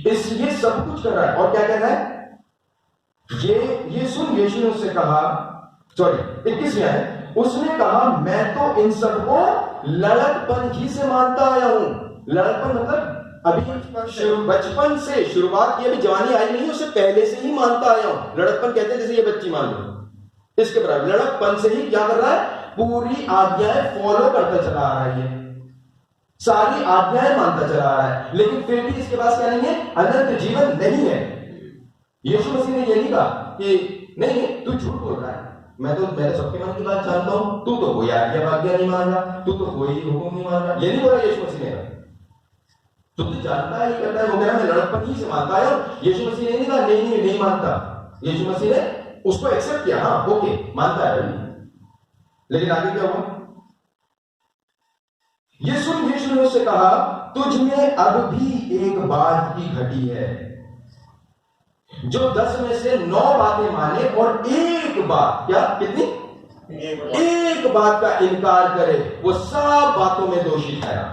ये सब कुछ कर रहा है। और क्या कह रहा है? ये सुन, यीशु ने उससे कहा, सॉरी 21 में है, उसने कहा मैं तो इन सबको लड़कपन ही से मानता आया हूं। लड़कपन मतलब अभी बचपन से, शुरुआत की अभी जवानी आई नहीं, उसे पहले से ही मानता आया हूं। लड़कपन कहते हैं जैसे ये बच्ची मान लो, इसके बराबर लड़कपन से ही क्या कर रहा है? पूरी आज्ञाएं फॉलो करता चला आ रहा है, ये सारी आज्ञाएं मानता चला आ रहा है, लेकिन फिर भी इसके पास क्या नहीं है? अनंत जीवन नहीं है। यीशु मसीह ने ये नहीं कहा कि नहीं तू झूठ बोल रहा है, मैं तो सबके मन की बात जानता हूं, तू तो कोई आज्ञा नहीं मान रहा, तू तो कोई हुक्म नहीं मान रहा। ये नहीं बोला यीशु मसीह ने। तू तो जानता है, ये करता है, वो कह रहा मैं लड़कपन ही से मानता है। यीशु मसीह ने नहीं कहा नहीं मानता। यीशु मसीह ने उसको एक्सेप्ट किया, हाँ ओके मानता है, लेकिन आगे क्या हुआ? ये सुन, यीशु ने उससे कहा तुझ में अब भी एक बात की घटी है। जो 10 में से 9 बातें माने और एक बात, क्या कितनी? एक बात का इनकार करे, वो सब बातों में दोषी ठहरा।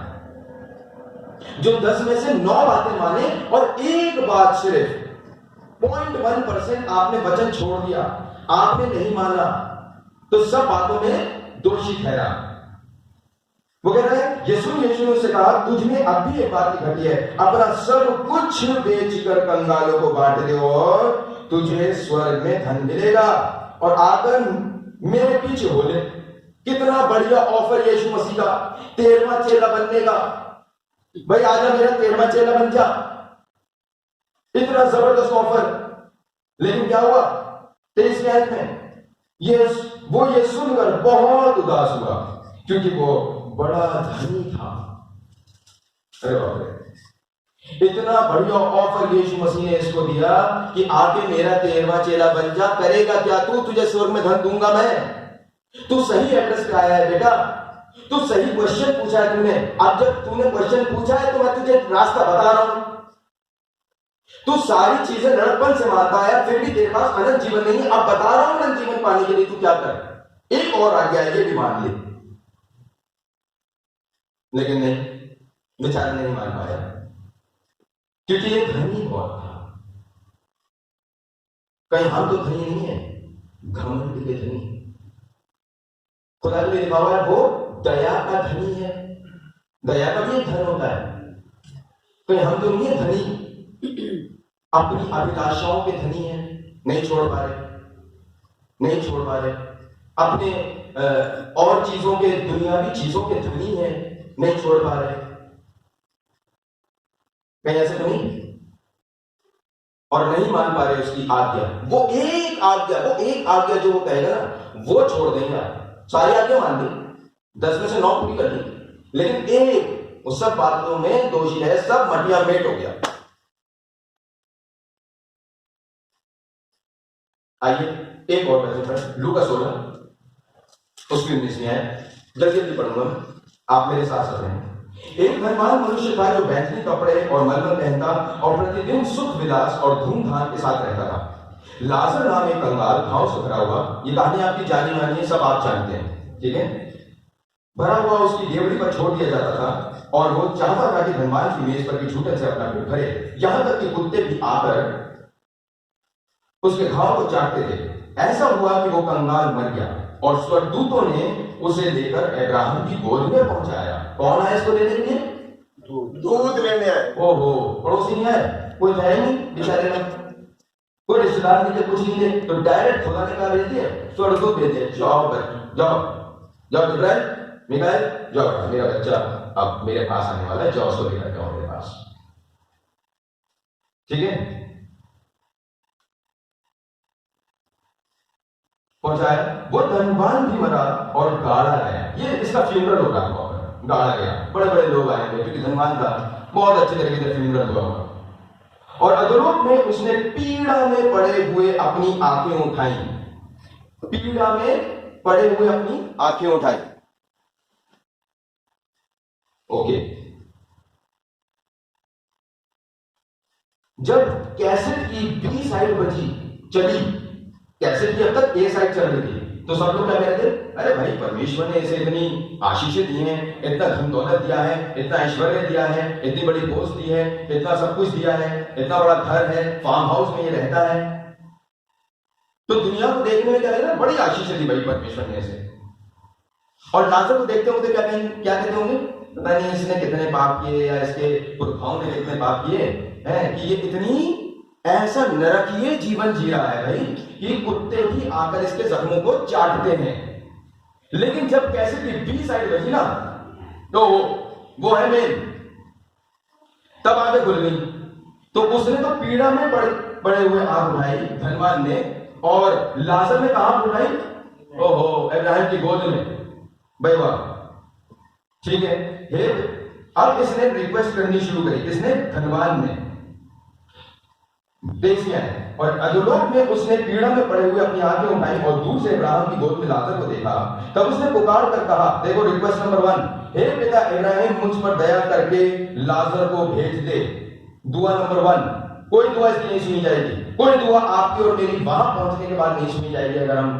जो 10 में से 9 बातें माने और एक बात सिर्फ 0.1% आपने वचन छोड़ दिया, आपने नहीं माना, तो सब बातों में दोषी ठहरा। वो कह रहा है यीशु ने उससे कहा तुझ में अब भी एक बात की घटी है, अपना सब कुछ बेचकर कंगालों को बांट दे और तुझे स्वर्ग में धन मिलेगा और आकर मेरे पीछे हो ले। कितना बढ़िया ऑफर यीशु मसीह का, 13वां चेला बनने का। भाई आजा मेरा 13वां चेला बन जा, इतना जबरदस्त ऑफर। लेकिन क्या हुआ? 23 आयत में वो ये सुनकर बहुत उदास हुआ क्योंकि वो बड़ा धनी था। अरे बाप रे, इतना बढ़िया ऑफर यीशु मसीह ने इसको दिया कि आके मेरा 13वां चेला बन जा। करेगा क्या तू? तुझे स्वर्ग में धन दूंगा मैं। तू सही एड्रेस पे आया है बेटा, तू सही क्वेश्चन पूछा है तूने। अब जब तूने क्वेश्चन पूछा है तो मैं तुझे रास्ता बता रहा हूं। तू सारी चीजें लड़कपन से मानता है, फिर भी तेरे पास अनंत जीवन नहीं है। अब बता रहा हूं अनंत जीवन पाने के लिए तू क्या कर। एक और आज्ञा है, ये भी मान ले। लेकिन नहीं, बेचारा नहीं मान पाया क्योंकि ये धनी बहुत था। कहीं हम तो धनी नहीं है, घमंड के धनी। खुदा ने लिखा हुआ है वो दया का धनी है। दया का भी एक धन होता है। कहीं हम तो नहीं है धनी, अपनी अभिलाषाओं के धनी है, नहीं छोड़ पा रहे, अपने और चीजों के, दुनियावी चीजों के धनी है, नहीं छोड़ पा रहे। कहीं ऐसे तो नहीं? और नहीं मान पा रहे उसकी आज्ञा। वो एक आज्ञा जो वो कहेगा ना, वो छोड़ देंगे। सारी आज्ञा मान ली, 10 में से 9 पूरी कर ली, लेकिन एक, उस सब बातों में दोषी है, सब मटिया मेट हो गया। आइए एक और पैसेज, लूका 16 उसकी 19 में है, जल्दी पढ़ूंगा, आप मेरे साथ साथ हैं। एक धनवान मनुष्य था जो बैंगनी कपड़े और मलमल पहनता और प्रतिदिन सुख विलास और धूमधाम के साथ रहता था। लाजर नाम एक कंगाल घाव से भरा हुआ, ये कहानी आपकी जानी मानी है, सब आप जानते हैं, ठीक है। भरा हुआ उसकी देवड़ी पर छोड़ दिया जाता था और वो चाहता था कि धनवान की मेज पर भी झूठे से अपना पेट भरे, यहां तक कि कुत्ते भी आकर उसके घाव को चाटते थे। ऐसा हुआ कि वो कंगाल मर गया और स्वर्गदूतों ने उसे लेकर अब्राहम की गोद में पहुंचाया। कौन आया इसको लेने के लिए? दूध लेने आए। ओहो, पड़ोसी नहीं आए, कोई जाए नहीं बेचारे में, कोई रिश्तेदार नहीं थे, कुछ नहीं थे, तो डायरेक्ट खुदा ने कहा भेज दिया, स्वर्गदूत भेज दिया, जाओ इब्राहिम, मिकाएल, जाओ, मेरा बच्चा अब मेरे पास आने वाला है, जाओ उसको लेकर जाओ मेरे पास, ठीक है। पहुंचाया, वो धनवान भी मरा और गाड़ा गया। ये इसका फ्यूनरल हो रहा है, गाड़ा गया, बड़े बड़े लोग आए थे क्योंकि धनवान था, बहुत अच्छे तरीके से फ्यूनरल हुआ। और अधोलोक में उसने पीड़ा में पड़े हुए अपनी आंखें उठाई, पीड़ा में पड़े हुए अपनी आंखें उठाई। ओके, जब कैसेट की बी साइड बजी चली, कैसेट की अब तक ए साइड चल रही थी, तो सब लोग क्या कह रहे थे? अरे भाई परमेश्वर ने इसे इतनी आशीषें दी हैं, इतना धन दौलत दिया है, इतना ऐश्वर्य दिया है, इतनी बड़ी पोस्ट दी है, इतना सब कुछ दिया है, इतना बड़ा घर है, फार्म हाउस में ये रहता है, तो दुनिया को देखने में क्या लगेगा, बड़ी आशीषें दी भाई परमेश्वर ने इसे। और लाजर को देखते होंगे क्या कहते होंगे, पता नहीं इसने कितने पाप किए या इसके पुरखाओं ने कितने पाप किए हैं कि ये इतनी ऐसा नरकीय जीवन जी रहा है भाई कि कुत्ते भी आकर इसके जख्मों को चाटते हैं। लेकिन जब कैसे की बी साइड बची ना, तो वो है मेन, तब आगे खुल गई। तो उसने तो पीड़ा में पड़े हुए आंख उठाई धनवान ने, और लाजर ने कहां उठाई, ओहो इब्राहिम की गोद में। भाई वाह, ठीक है। अब इसने रिक्वेस्ट करनी शुरू करी, इसने धनवान ने देखिए, और अधोलोक में उसने पीड़ा में पड़े हुए अपनी आंखें उठाई और दूर से इब्राहिम की गोद में लाजर को देखा। तब उसने पुकार कर कहा, देखो रिक्वेस्ट नंबर 1, हे पिता इब्राहिम मुझ पर दया करके लाजर को भेज दे। दुआ नंबर 1, कोई दुआ इसकी नहीं सुनी जाएगी, कोई दुआ आपकी और मेरी वहां पहुंचने के बाद नहीं सुनी जाएगी। अगर हम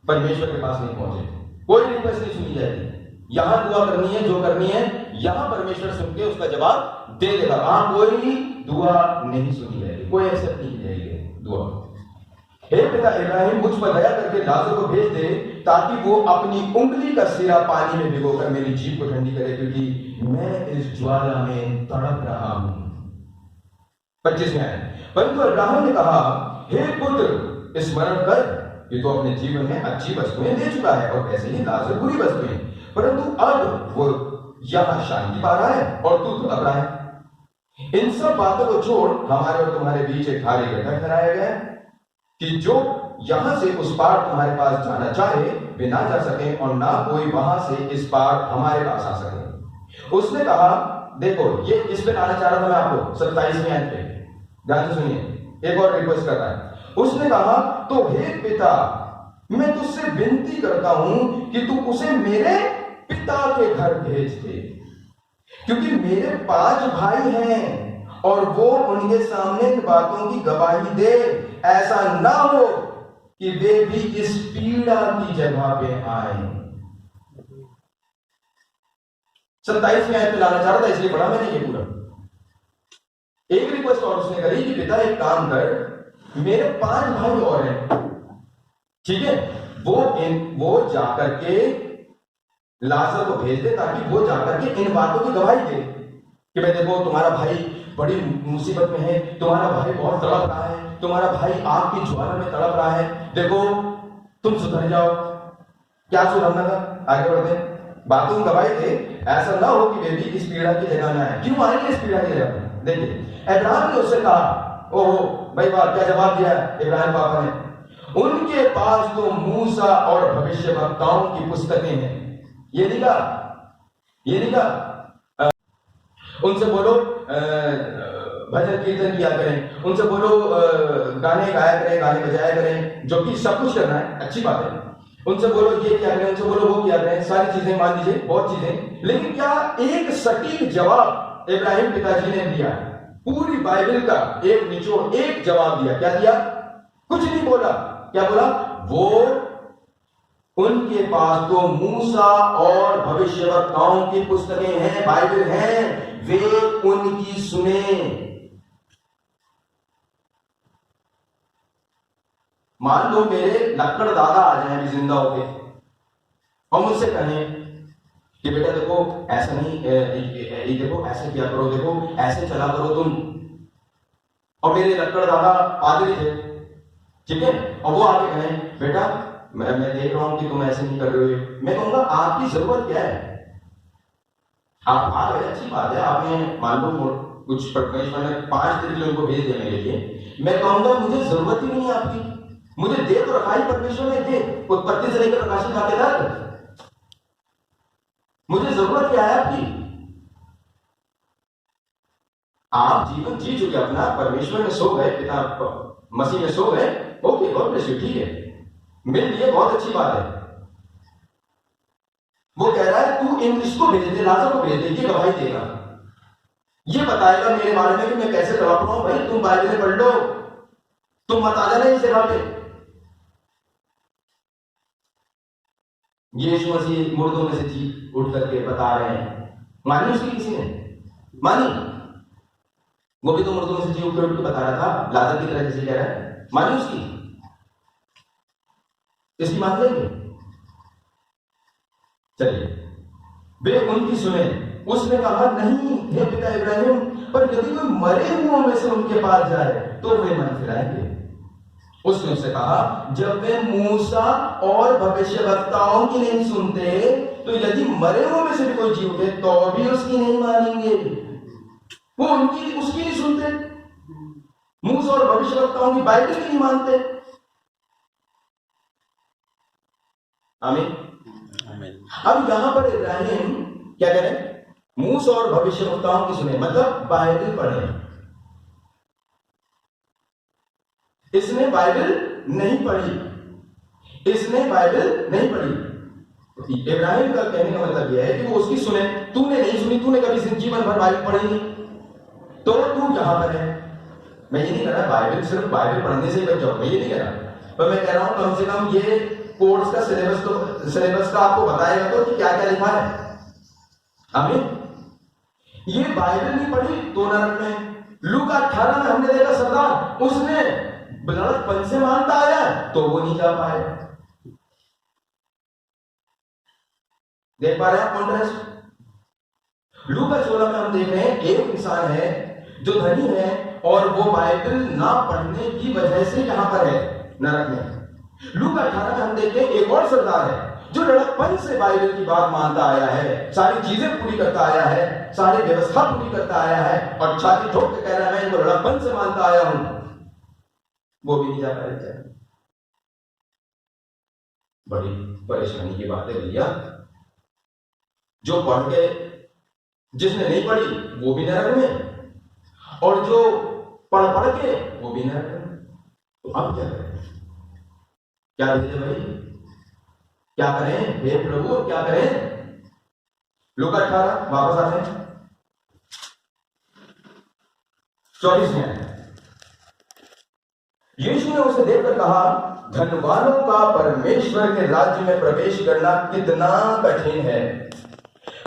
परमेश्वर के पास नहीं पहुंचे, कोई रिक्वेस्ट नहीं सुनी जाएगी। यहां दुआ करनी है, जो करनी है यहां परमेश्वर सुन के उसका जवाब दे देगा। वहां कोई दुआ नहीं सुनी जाएगी, कोई एक्सेप्ट नहीं की जाएगी दुआ। हे पिता इब्राहिम मुझ पर दया करके लाजर को भेज दे, ताकि वो अपनी उंगली का सिरा पानी में भिगोकर मेरी जीभ को ठंडी करे, क्योंकि मैं इस ज्वाला में तड़प रहा हूं। 25 में आए, परंतु इब्राहिम ने कहा, हे पुत्र स्मरण कर कि तो अपने जीवन में अच्छी वस्तुएं दे चुका है और ऐसे ही लाजर बुरी वस्तुएं, परंतु अब वो यहां शांति पा रहा है और तू तड़प रहा है। इन सब बातों को छोड़ हमारे और तुम्हारे बीच एक भारी गड्ढा ठहराया गया है कि जो यहां से उस पार तुम्हारे पास जाना चाहे वे ना जा सके, और ना कोई वहां से इस पार हमारे पास आ सके। उसने कहा, देखो ये इस पे लाना चाह रहा था मैं आपको 27वें आयत पे, ध्यान से सुनिए, एक और रिक्वेस्ट कर रहा है। उसने कहा, तो हे पिता मैं तुझसे विनती करता हूं कि तू उसे मेरे पिता के घर भेज दे, क्योंकि मेरे 5 भाई हैं और वो उनके सामने इन बातों की गवाही दे। ऐसा ना हो कि वे भी इस पीड़ा की जगह पे आए। 27वें आयत पे लाना चाह रहा था, इसलिए पढ़ा मैंने ये पूरा। एक रिक्वेस्ट और उसने करी कि पिता एक काम कर, मेरे 5 भाई और हैं, ठीक है, वो जाकर के लाजर को भेज दे, ताकि वो जाकर के इन बातों की गवाही दे कि भाई देखो तुम्हारा भाई बड़ी मुसीबत में है, तुम्हारा भाई बहुत तड़प रहा है, तुम्हारा भाई आग की ज्वाला में तड़प रहा है, देखो तुम सुधर जाओ। क्या सुधरना था, आगे बढ़ते हैं, बातों की गवाही दे, ऐसा ना हो कि वे भी इस पीड़ा की जगह में आए। क्यों आएंगे इस पीड़ा की जगह में? देखिए इब्राहिम ने उससे कहा, ओहो भाई बात क्या जवाब दिया इब्राहिम पापा ने, उनके पास तो मूसा और भविष्यवक्ताओं की पुस्तकें हैं। ये नहीं कहा उनसे बोलो भजन कीर्तन किया करें, उनसे बोलो गाने गाया करें, गाने बजाया करें, जो कि सब कुछ करना है, अच्छी बात है। उनसे बोलो ये किया करें, उनसे बोलो वो किया करें, सारी चीजें मान लीजिए, बहुत चीजें। लेकिन क्या एक सटीक जवाब इब्राहिम पिताजी ने दिया? पूरी बाइबल का एक निचोड़, एक जवाब दिया। क्या दिया? कुछ नहीं बोला। क्या बोला? वो उनके पास तो मूसा और भविष्यवक्ताओं की पुस्तकें हैं, बाइबल हैं, वे उनकी सुने। मान लो मेरे लक्कड़ दादा आ जाए अभी जिंदा होके और मुझसे कहें कि बेटा देखो ऐसा नहीं, देखो ऐसे किया करो, देखो ऐसे चला करो तुम। और मेरे लक्कड़ दादा पादरी थे, ठीक है, और वो आके कहें बेटा मैं देख रहा हूं कि तुम ऐसे नहीं कर रहे हो। मैं कहूंगा आपकी जरूरत क्या है? आप आ गए, अच्छी बात है, आपने मान लो कुछ परमेश्वर ने 5 तरीके उनको भेज दिए मेरे लिए। मैं कहूंगा मुझे जरूरत ही नहीं है आपकी, मुझे दे तो रखा ही परमेश्वर ने, दे उत्पत्ति से लेकर प्रकाशन खाते तक। मुझे जरूरत क्या है आपकी? आप जीवन जी चुके अपना, परमेश्वर में सो गए, पिता मसीह में सो गए, ओके गॉड ब्लेस यू, ठीक है, मिल लिए, बहुत अच्छी बात है। वो कह रहा है तू इसको भेज दे, लाजर को भेज दे, ये गवाही देगा, ये बताएगा मेरे बारे में कि मैं कैसे तड़प रहा हूं। भाई तुम बाइबल पढ़ लो, तुम मत आ जाना इस जगह पे। यीशु मसीह मुर्दों में से जी उठ करके बता रहे हैं, मानी उसकी किसी ने? मानी? वो भी तो मुर्दों में से जी उठ के बता रहा था, लाजर की तरह जैसे कह रहा है, मानी उसकी? इसकी मान लेंगे? चलिए, वे उनकी सुने। उसने कहा, नहीं हे पिता इब्राहिम, पर यदि कोई मरे हुओं में से उनके पास जाए तो वे मन फिराएंगे। उसने उससे कहा, जब वे मूसा और भविष्यवक्ताओं की नहीं सुनते, तो यदि मरे हुओं में से भी कोई जी उठे तो भी उसकी नहीं मानेंगे। वो उनकी उसकी नहीं सुनते, मूसा और भविष्यवक्ताओं की बाइबल की नहीं मानते। आमीन। अब यहां पर इब्राहिम क्या करें? मूसा और भविष्यवक्ताओं की सुने, मतलब बाइबल पढ़े। इसने बाइबल नहीं पढ़ी, इसने बाइबल नहीं पढ़ी। इब्राहिम का कहने का मतलब यह है कि वो उसकी सुने। तूने नहीं सुनी, तूने कभी जीवन भर बाइबल पढ़ी नहीं, तो तू कहां पर है? मैं ये नहीं कह रहा बाइबल सिर्फ बाइबल पढ़ने से ही बच जाओ, मैं ये नहीं कह रहा, पर मैं कह रहा हूं कम से कम ये कोर्स का सिलेबस का आपको बताएगा तो कि क्या क्या लिखा है। आमीन। ये बाइबल नहीं पढ़ी तो नरक में। लूका 18 में हमने देखा सरदार, उसने लड़कपन से मानता आया तो वो नहीं जा पाए। देख पा रहे हैं कॉन्ट्रास्ट? लूका 16 में हम देख रहे हैं एक इंसान है जो धनी है और वो बाइबल ना पढ़ने की वजह से यहां पर है नरक में। लूका 18 में हम देखते हैं एक और सरदार है जो लड़कपन से बाइबल की बात मानता आया है, सारी चीजें पूरी करता आया है, सारी व्यवस्था पूरी करता आया है, और छाती ठोक के कह रहा है मैं इनको लड़कपन से मानता आया हूं, वो भी नहीं जा पाए। बड़ी परेशानी की बात है भैया। जो पढ़ के, जिसने नहीं पढ़ी वो भी नरक में, और जो पढ़ के वो भी नरक में। तो अब क्या करें? क्या भेजे भाई? क्या करें हे प्रभु, क्या करें? लूका 18 वापस आते हैं 24 में। यीशु ने उसे देखकर कहा, धनवानों का परमेश्वर के राज्य में प्रवेश करना कितना कठिन है।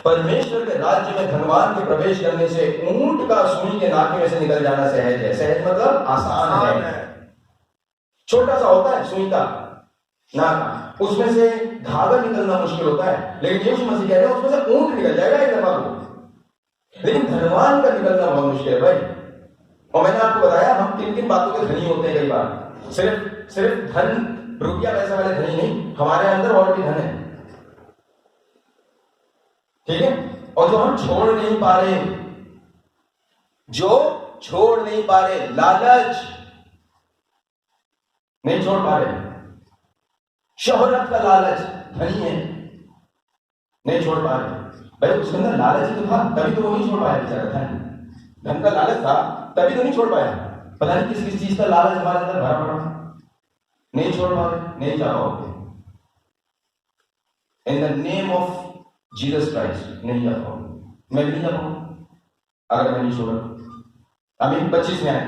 परमेश्वर के राज्य में धनवान के प्रवेश करने से ऊंट का सुई के नाके में से निकल जाना सहज है। सहज मतलब आसान है। छोटा सा होता है सुई का नाक, उसमें से धागा निकलना मुश्किल होता है, लेकिन यीशु मसीह कह रहे हैं उसमें से ऊंट निकल जाएगा एक दफा को। लेकिन धनवान का निकलना बहुत मुश्किल है भाई। और मैंने आपको बताया हम किन किन बातों के धनी होते हैं। कई बार सिर्फ धन, रुपया पैसा वाले धनी नहीं, हमारे अंदर और भी धन है, ठीक है? और जो हम छोड़ नहीं पा रहे, लालच नहीं छोड़ पा रहे, शोहरत का लालच, धनी है नहीं छोड़ पा रहे भाई। उसके अंदर लालच ही तो था, तभी तो वो नहीं छोड़ पाया बेचारा। धन का लालच था तभी तो नहीं छोड़ पाया। पता नहीं किस किस चीज का लालच हमारे अंदर भरा पड़ा, नहीं छोड़ पा रहे, नहीं जा पाओगे। In the name of Jesus Christ नहीं जा पाओगे, मैं भी नहीं जा पाऊंगा अगर मैं नहीं छोड़ा। अमीन। 25 में है,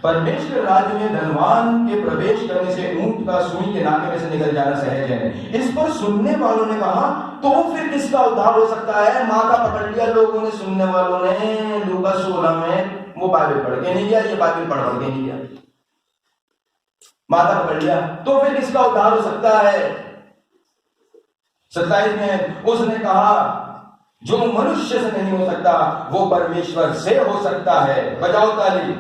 परमेश्वर राज्य में धनवान के प्रवेश करने से ऊंट का सुई के नाके में से निकल जाना सहज है। इस पर सुनने वालों ने कहा, तो फिर किसका उद्धार हो सकता है? माँ का पकड़ लिया लोगों ने, सुनने वालों ने। लूका 16 में वो बाइबल पढ़ के नहीं गया, ये बाइबल पढ़ के नहीं गया, माता पकड़ लिया, तो फिर किसका उद्धार हो सकता है? 27 में उसने कहा, जो मनुष्य से नहीं हो सकता वो परमेश्वर से हो सकता है। बजाओ ताली।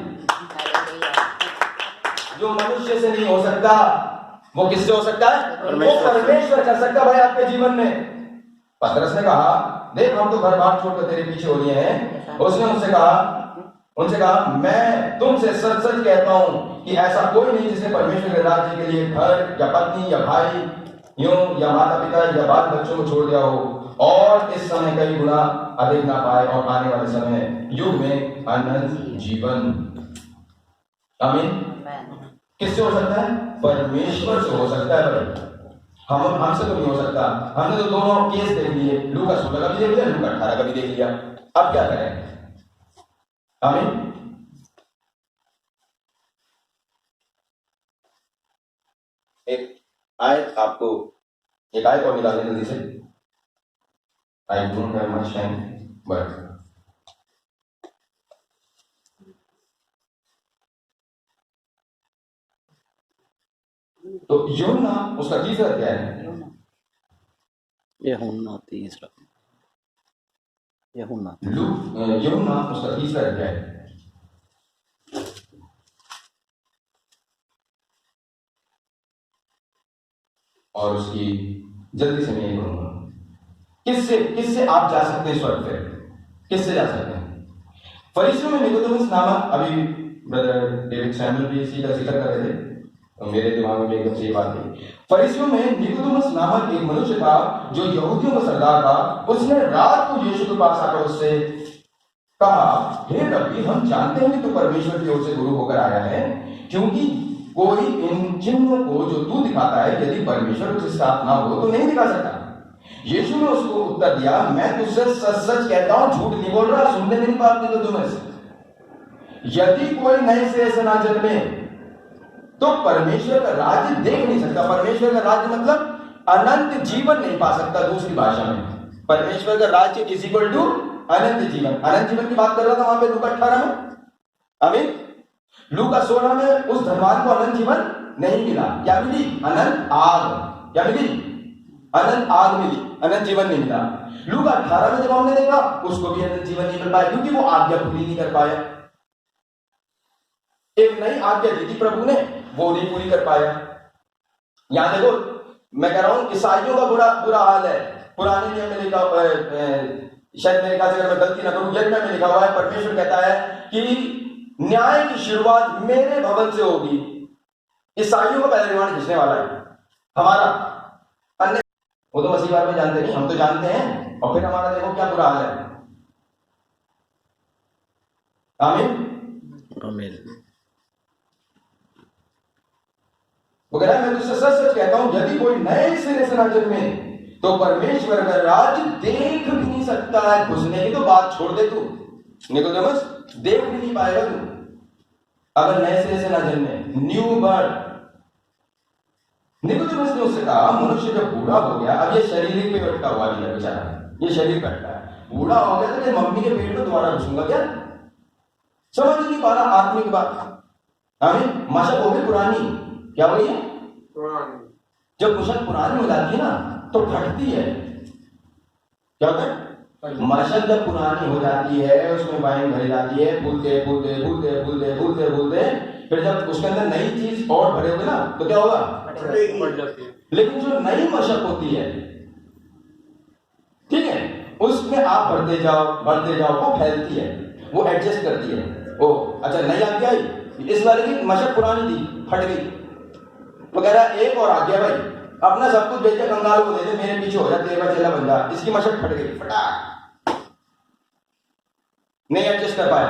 जो मनुष्य से नहीं हो सकता वो किससे हो सकता है? वो परमेश्वर कर सकता भाई आपके जीवन में। पतरस ने कहा, देख हम तो घर बार छोड़कर तेरे पीछे हो लिए हैं। उसने उनसे कहा, मैं तुमसे सच सच कहता हूं कि ऐसा कोई नहीं जिसने परमेश्वर के राज्य के लिए घर या पत्नी या भाई यूं या माता पिता या बाल बच्चों को छोड़ दिया हो, और इस समय कई गुना अधिक ना पाए, और आने वाले समय युग में अनंत जीवन। आमीन। किससे हो सकता है? परमेश्वर से हो सकता है भाई। हमसे तो नहीं हो सकता। हमने तो दोनों केस देख लिए, लूका 16 का भी देख लिया, लूका 18 का भी देख लिया। अब क्या करें? आमीन। एक आयत आपको एक आयत और निकालें जल्दी से। I don't have much time but तो यूहन्ना उसका तीसरा अध्याय है। यूहन्ना तीसरा, यूहन्ना यूहन्ना उसका तीसरा अध्याय है। और उसकी जल्दी से मैं ये बोलूंगा, किससे आप जा सकते हैं स्वर्ग पे? किससे जा सकते हैं? फरीसियों में निकोदेमुस नामक, अभी ब्रदर डेविड सैमुअल भी इसी का जिक्र कर रहे थे, तो मेरे दिमाग में एकदम से ये बात थी। फरीसियों में निकोदेमुस नामक एक मनुष्य था जो यहूदियों का सरदार था। उसने रात को यीशु के पास आकर उससे कहा, हे रब्बी, हम जानते हैं कि तू परमेश्वर की ओर से गुरु होकर आया है, क्योंकि कोई इन चिन्हों को जो तू दिखाता है, यदि परमेश्वर उसके साथ ना हो तो नहीं दिखा सकता। यीशु ने उसको उत्तर दिया, मैं तुझसे सच सच कहता हूं, झूठ नहीं बोल रहा। सुनने मेरी बात नहीं तो तुम्हें, यदि कोई नए सिरे से ना जन्मे तो परमेश्वर का राज्य देख नहीं सकता। परमेश्वर का राज्य मतलब अनंत जीवन नहीं पा सकता। दूसरी भाषा में परमेश्वर का राज्य इज इक्वल टू अनंत जीवन। अनंत जीवन की बात कर रहा था वहां पे लूका 18 में। आमीन। लूका 16 में उस धनवान को अनंत जीवन नहीं मिला। क्या मिली? अनंत आग। क्या मिली? अनंत आग मिली, अनंत जीवन नहीं मिला। लूका 18 में जब हमने देखा, उसको भी अनंत जीवन नहीं मिल पाया, क्योंकि वो आज्ञा पूरी नहीं कर पाया। एक नई आज्ञा दी थी प्रभु ने, वो नहीं पूरी कर पाया। यहां देखो, मैं कह रहा हूं ईसाइयों का बुरा हाल है। पुराने नियम में लिखा, शायद मेरे ख्याल से अगर मैं गलती ना करूं, यज्ञ में लिखा हुआ है, परमेश्वर कहता है कि न्याय की शुरुआत मेरे भवन से होगी। ईसाइयों का पहला निर्माण खींचने वाला है हमारा, अन्य वो तो मसीह में जानते नहीं, हम तो जानते हैं। और फिर हमारा देखो क्या बुरा हाल है। आमीन आमीन। वो कह रहा है, मैं तुझसे सच सच कहता हूं, यदि कोई नए सिरे से ना जन्मे तो परमेश्वर का राज्य देख भी नहीं सकता है। घुसने की तो बात छोड़ दे तू, निकोदेमुस, देख भी नहीं पाएगा तू अगर नए सिरे से ना जन्मे। New birth. निकोदेमुस ने उससे कहा, मनुष्य जब बूढ़ा हो गया, अब ये शारीरिक पे अटका हुआ है बेचारा, ये शरीर पे अटका है, बूढ़ा हो गया तो ये मम्मी के पेट में दोबारा घुसूंगा क्या? समझ नहीं पा रहा आत्मिक बात। हमें मशक हो गई पुरानी। क्या बोली? जब मशक पुरानी हो जाती है ना तो फटती है। क्या होता है? मशक जब पुरानी हो जाती है, उसमें वाइन भरी जाती है, भूलते भूलते भूलते भूलते भूलते भूलते, फिर जब उसके अंदर नई चीज और भरे होगे ना तो क्या होगा? लेकिन जो नई मशक होती है, ठीक है, उसमें आप भरते जाओ, वो फैलती है, वो एडजस्ट करती है। ओ अच्छा, नई आ गई, इस वाले की मशक पुरानी थी, फट गई, वगैरह। एक और आ गया भाई, अपना सब कुछ बेच के कंगाल को दे दे, मेरे पीछे हो जा, तेरा चेला बन जा। इसकी मशक फट गई, फटा, नहीं एडजस्ट कर पाया,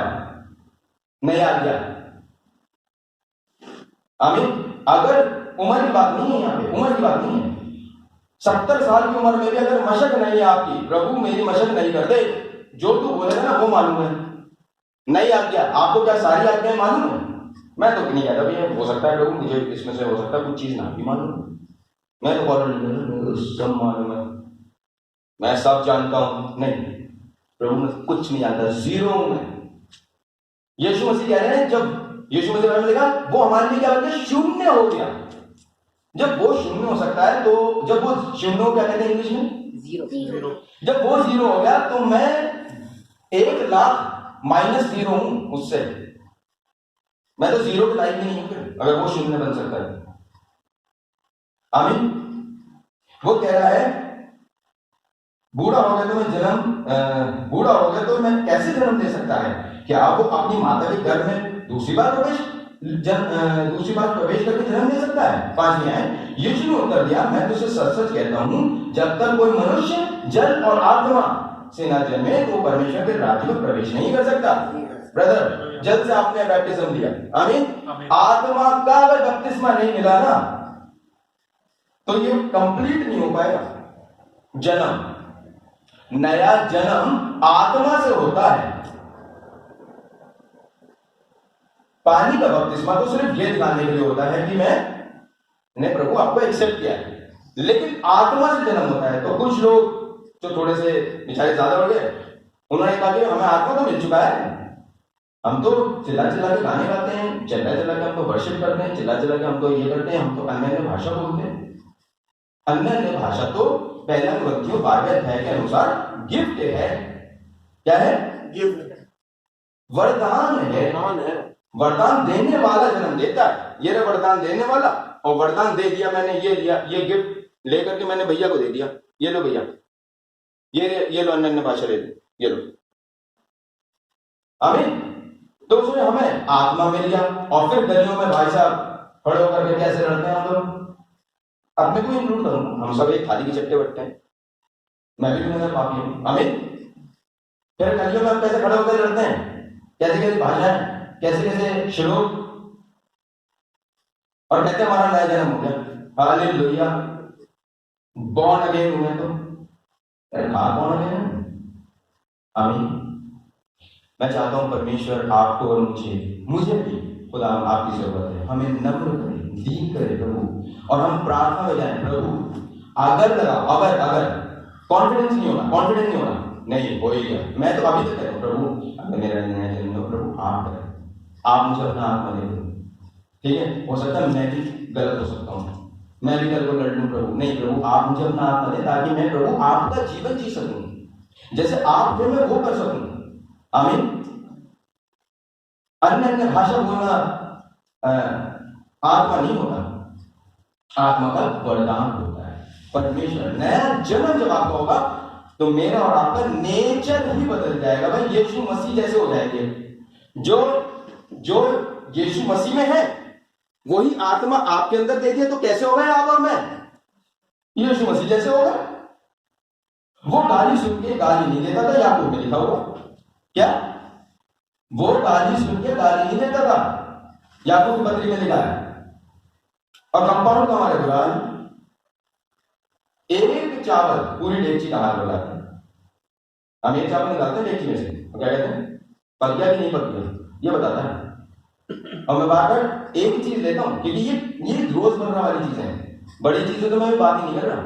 नहीं आ गया। आमीन। अगर उम्र की बात नहीं है, यहाँ पे उम्र की बात नहीं है, 70 साल की उम्र में भी अगर मशक नहीं है आपकी, प्रभु मेरी मशक नहीं करते, जो तू बोलेगा ना वो मालूम है, नहीं आ गया। आपको क्या सारी आज्ञाएं मालूम है? मैं तो नहीं कहता भैया, हो सकता है प्रभु मुझे इसमें से हो सकता है कुछ चीज ना भी मालूम, मैं तो फॉलो नहीं करता, मेरे को सब मालूम है, मैं सब जानता हूं। नहीं प्रभु, मैं कुछ नहीं जानता, जीरो हूं मैं। यीशु मसीह कह रहे हैं, जब यीशु मसीह ने देखा, वो हमारे लिए क्या हो गया? शून्य हो गया। जब वो शून्य हो सकता है, तो जब वो शून्य हो, क्या कहते हैं इंग्लिश में? जीरो। जब वो जीरो हो गया तो मैं 1,00,000 -0 हूं उससे। मैं तो जीरो के लायक भी नहीं हूं फिर, अगर वो शून्य बन सकता है। आमीन। वो कह रहा है, बूढ़ा हो गया तो मैं कैसे जन्म दे सकता है? क्या वो अपनी माता के गर्भ में दूसरी बार प्रवेश करके जन्म दे सकता है? 5 में है, यीशु ने उत्तर दिया, मैं तुझसे सच सच कहता हूं, जब तक कोई मनुष्य जल और आत्मा से न जन्मे तो परमेश्वर के राज्य में प्रवेश नहीं कर सकता। ब्रदर, जल से आपने बैप्टिज्म लिया, आमीन। आत्मा का अगर बपतिस्मा नहीं मिला ना तो ये कंप्लीट नहीं हो पाएगा। जन्म, नया जन्म आत्मा से होता है। पानी का बपतिस्मा तो सिर्फ ये दिखाने के लिए होता है कि मैंने प्रभु आपको एक्सेप्ट किया है, लेकिन आत्मा से जन्म होता है। तो कुछ लोग जो थोड़े से बेचारे ज्यादा हो गए, उन्होंने कहा कि हमें आत्मा तो मिल चुका है, हम तो चिल्ला चिल्ला के गाने गाते हैं, चिल्ला चिल्ला के हम तो वर्शिप करते हैं, चिल्ला चिल्ला के हम तो ये करते हैं, हम तो अन्य अन्य भाषा बोलते हैं। अन्य अन्य भाषा तो पहला ग्रंथियों 12वें अध्याय के अनुसार गिफ्ट है। क्या है? गिफ्ट, वरदान है। वरदान देने वाला जन्म देता है। ये रहा वरदान देने वाला, और वरदान दे दिया मैंने, ये लिया, ये गिफ्ट लेकर के मैंने भैया को दे दिया, ये लो भैया, ये लो अन्य अन्य भाषा ले लो, ये लो। आमीन। तो उसने हमें आत्मा मिल गया। और फिर गलियों में भाई साहब खड़े होकर के कैसे लड़ते हैं हम लोग? अपने को इंक्लूड करूंगा, हम सब एक थाली के चट्टे बट्टे हैं, मैं भी तुम्हें पापी हूं। आमीन। फिर गलियों में हम कैसे खड़े होकर लड़ते हैं? कैसे कैसे भाषाएं, कैसे कैसे श्लोक, और कहते हैं हमारा नया जन्म हो गया, हालेलुया, बॉर्न अगेन हुए। तो बॉर्न अगेन। आमीन। मैं चाहता हूं परमेश्वर आपको और मुझे भी खुदा आपकी जरूरत है। हमें नम्र करे, दीन करे प्रभु, और हम प्रार्थना में जाए प्रभु। अगर कॉन्फिडेंस नहीं होना, नहीं हो ही गया, मैं तो अभी तक कह रहा हूं प्रभु अगर मेरा नया जन्म हो, प्रभु आप करें, आप मुझे अपना आत्मा दे दो। ठीक है, हो सकता है मैं भी गलत हो सकता हूँ, मैं भी कल को लड़ लूं प्रभु, नहीं प्रभु आप मुझे अपना आत्मा दे, ताकि मैं प्रभु आपका जीवन जी सकूं, जैसे आप थे मैं वो कर सकूं। आमीन। अन्य अन्य भाषा बोलना आत्मा नहीं होता, आत्मा का वरदान होता है। परमेश्वर नया जन्म जब आपका होगा तो मेरा और आपका नेचर ही बदल जाएगा भाई, यीशु मसीह जैसे हो जाएंगे। जो यीशु मसीह में है वही आत्मा आपके अंदर दे दिया, तो कैसे होगा आप और मैं? यीशु मसीह जैसे होगा। वो गाली सुन के गाली नहीं देता था, याकूब में लिखा हुआ, क्या वो गाली सुन के गाली नहीं देता था, याकूब की पत्री में लिखा है। और कंपाउंड का हमारे बुरा, एक चावल पूरी डेगची का हाल बनाते हैं। हम एक चावल निकालते हैं डेगची में से, तो क्या कहते हैं? पक गया कि नहीं पक गया, ये बताता है। और मैं बार बार एक ही चीज लेता हूं, क्योंकि ये रोजमर्रा वाली चीजें हैं, बड़ी चीजें तो मैं बात ही नहीं कर रहा।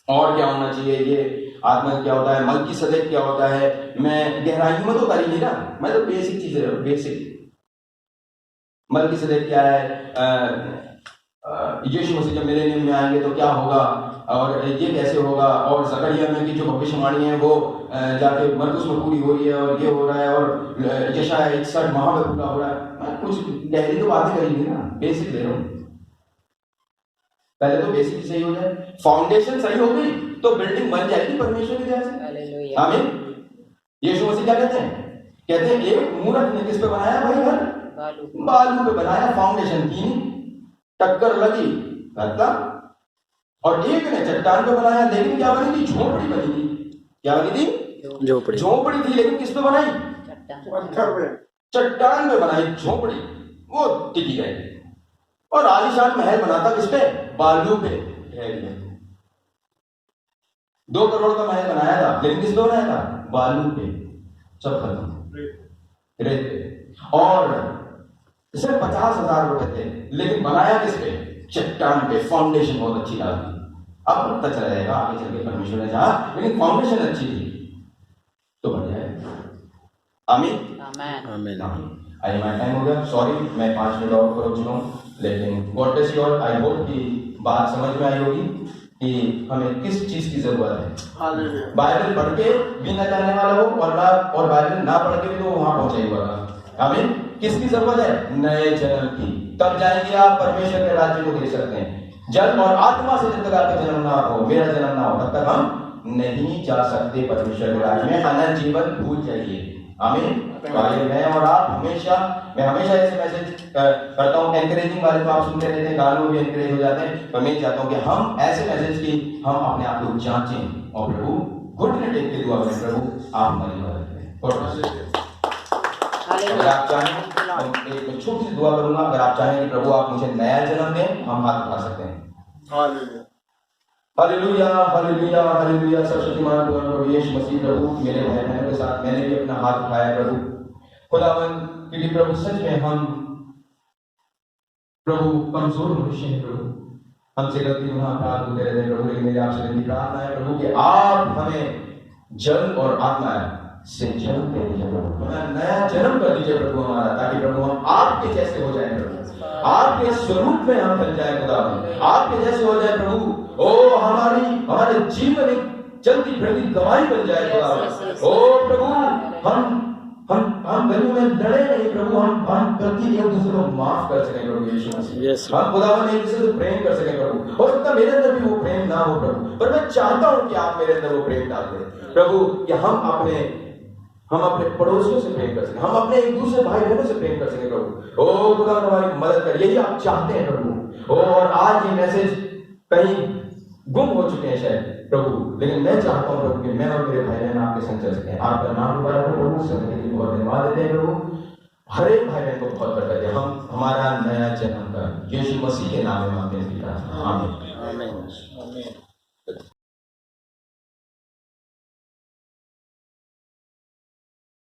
और क्या होना चाहिए, ये आत्मा क्या होता है, मलकीसदेक क्या होता है, मैं गहराई में तो कर ही नहीं रहा, मैं तो बेसिक चीजें, बेसिक मलकीसदेक क्या है, यीशु मसीह जब मिलेनियम में आएंगे तो क्या होगा, और ये कैसे होगा, और जकरिया में की जो भविष्यवाणी है वो जाके मरकुस में पूरी हो रही है, और ये हो रहा है, और यशायाह 61 वहां में पूरा हो रहा है। मैं कुछ गहरी तो बातें करेंगे ना, बेसिक ले रहा हूं। पहले तो बेसिक सही हो जाए, फाउंडेशन सही हो गई तो बिल्डिंग बन जाएगी परमेश्वर की दया से। आमीन। यीशु मसीह क्या कहते हैं एक मूर्ख ने किस पे बनाया भाई घर? बालू पे बनाया, फाउंडेशन की टक्कर लगी करता, और एक ने चट्टान पे बनाया, लेकिन क्या बनी थी? झोपड़ी बनी थी। क्या बनी थी? झोपड़ी थी, लेकिन किस पे बनाई? चट्टान पे बनाई झोपड़ी, वो टिकी गई। और आलीशान महल बनाता किस पे? बालू पे। 2 करोड़ का महल बनाया था, लेकिन किस पे बनाया था? बालू पे। सब खत्म, रेत पे। और सिर्फ 50,000 रुपए थे, लेकिन बनाया किस पे? चट्टान पे। फाउंडेशन बहुत अच्छी डाली। अब पता चला जाएगा आगे चल के परमेश्वर ने चाहा, लेकिन फाउंडेशन अच्छी थी तो बन जाए। आमीन। आई माय टाइम हो गया, सॉरी मैं 5 मिनट और कर चुका हूँ, लेकिन God bless you all. I hope कि बात समझ में आई होगी कि हमें किस चीज की जरूरत है। बाइबल पढ़ के भी ना जाने वाला हो, और बाइबल ना पढ़ के भी तो वहां पहुंचे वाला। आमीन। किसकी जरूरत है? नए जन्म की। तब जाएंगे आप परमेश्वर के राज्य को देख सकते हैं। जल और आत्मा से जब तक आपका जन्म ना हो, मेरा जन्म ना हो, तब तक हम नहीं जा सकते परमेश्वर के राज्य में। अनंत जीवन भूल जाइए। आमीन। मैं और आप मैं हमेशा ऐसे मैसेज करता हूँ, एनकरेजिंग वाले तो आप सुनते रहते हैं, गानों में भी एनकरेज हो जाते हैं, पर मैं चाहता हूँ कि हम ऐसे मैसेज की हम अपने आप को जांचें और प्रभु घुटने टेक के दुआ करें, प्रभु आप हमारी मदद करें। अगर आप चाहें, एक छोटी सी दुआ करूंगा, अगर आप चाहें कि प्रभु आप मुझे नया जन्म दें, हम हाथ उठा सकते हैं। Hallelujah, hallelujah, hallelujah. सर्वशक्तिमान प्रभु यीशु मसीह प्रभु, मेरे भाई बहनों के साथ मैंने भी अपना हाथ उठाया प्रभु खुदावन, क्योंकि प्रभु सच में हम प्रभु कमजोर मनुष्य हैं प्रभु, हमसे गलती गुनाह अपराध होते रहते हैं प्रभु, लेकिन मेरी आपसे विनती प्रार्थना है प्रभु कि आप हमें जल और आत्मा से जन्म दे दीजिए प्रभु, हमें नया जन्म कर दीजिए प्रभु हमारा, ताकि प्रभु हम आपके जैसे हो जाए प्रभु, आपके स्वरूप में हम बन जाए खुदा, आपके जैसे हो जाए प्रभु। ओ हमारे जीवन एक चलती फिरती गवाही बन जाए खुदा। ओ प्रभु हम गली में लड़े नहीं प्रभु, हम प्रति एक दूसरे को माफ कर सकें प्रभु यीशु मसीह। हम खुदावन एक दूसरे से प्रेम कर सकें प्रभु। हो सकता है मेरे अंदर भी वो प्रेम ना हो प्रभु, पर मैं चाहता हूं कि आप मेरे अंदर वो प्रेम डाल दें प्रभु, कि हम अपने पड़ोसियों से प्रेम कर सकें, हम अपने एक दूसरे भाई बहनों से प्रेम कर सकें प्रभु। ओ खुदा हमारी मदद कर, यही आप चाहते हैं प्रभु। और आज ये मैसेज कहीं गुम हो चुके हैं शायद प्रभु, लेकिन मैं चाहता हूं प्रभु कि मैं और मेरे भाई बहन आपके संग चल सकें। आपका नाम दोबारा प्रभु समय के लिए बहुत धन्यवाद देते हैं प्रभु। हर एक भाई बहन को बहुत बरकत दे, हम हमारा नया जन्म कर यीशु मसीह के नाम में मांगते हैं। आमीन।